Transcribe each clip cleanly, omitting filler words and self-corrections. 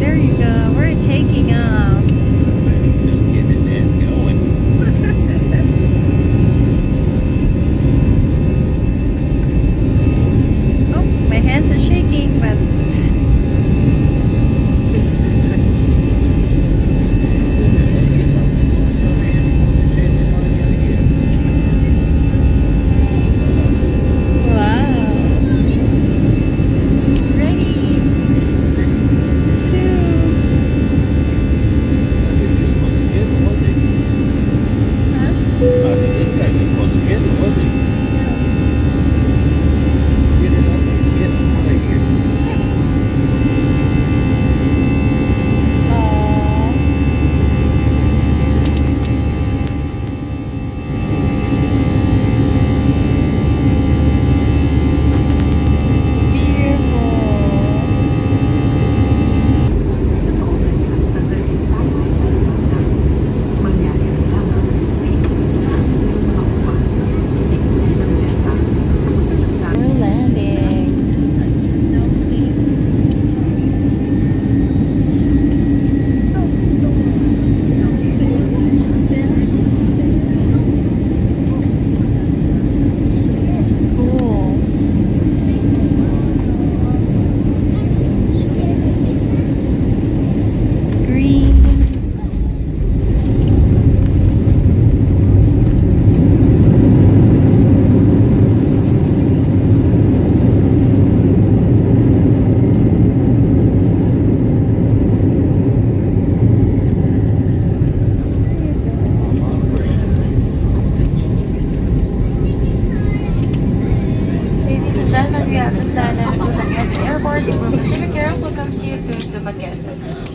there you go. We're taking off. Just getting it and going. Oh, my hands are shaking, but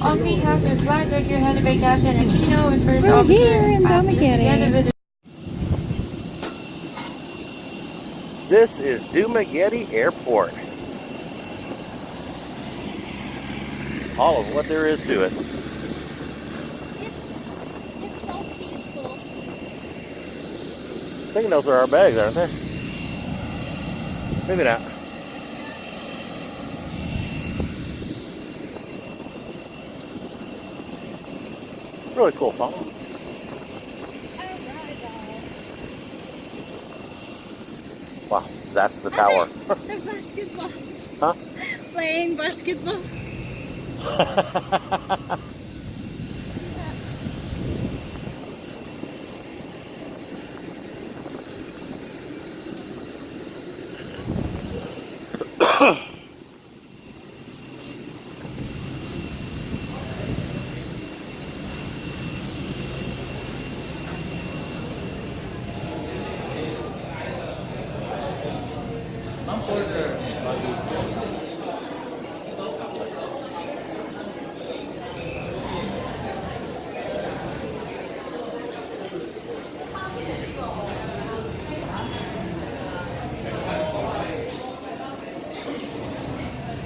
On behalf of Flight Deck, you're headed by Captain Aquino and First we're Officer. here in Dumaguete. This is Dumaguete Airport. All of what there is to it. It's so peaceful. I think those are our bags, aren't they? Maybe not. Really cool phone. Wow, that's the tower. The basketball. Huh? Playing basketball.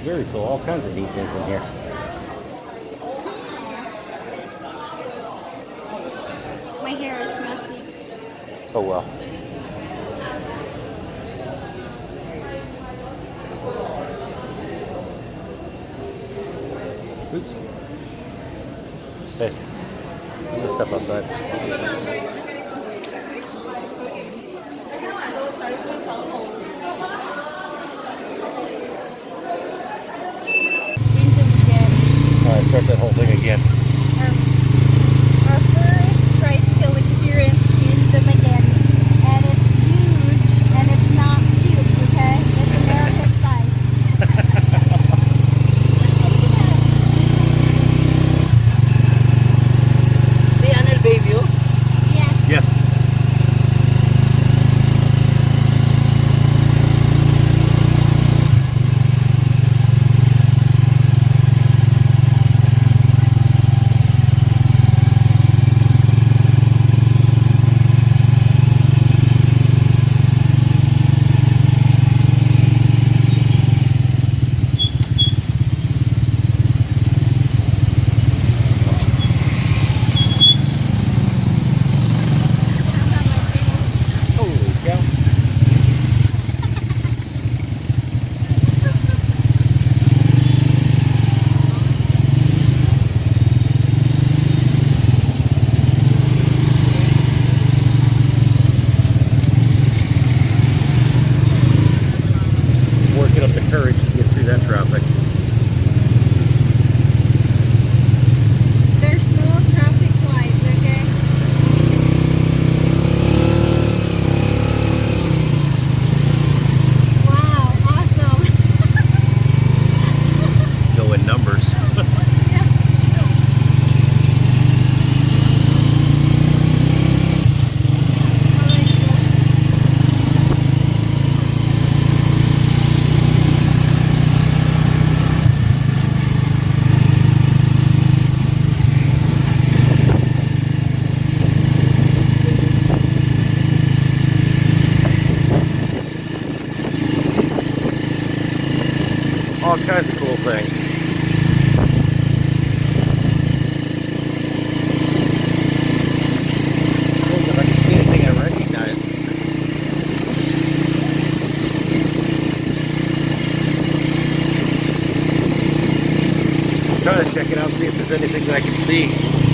Very cool. All kinds of neat things in here. My hair is messy. Oh well. Oops. Hey, I'm gonna step outside. Alright, start that whole thing again. Our first tricycle experience in Dumaguete, and it's huge, and it's not cute, okay? It's American size. See Anel Bayview? Yes. Yes. kinds of cool things. Think if I can see anything I recognize. I'm trying to check it out, see if there's anything that I can see.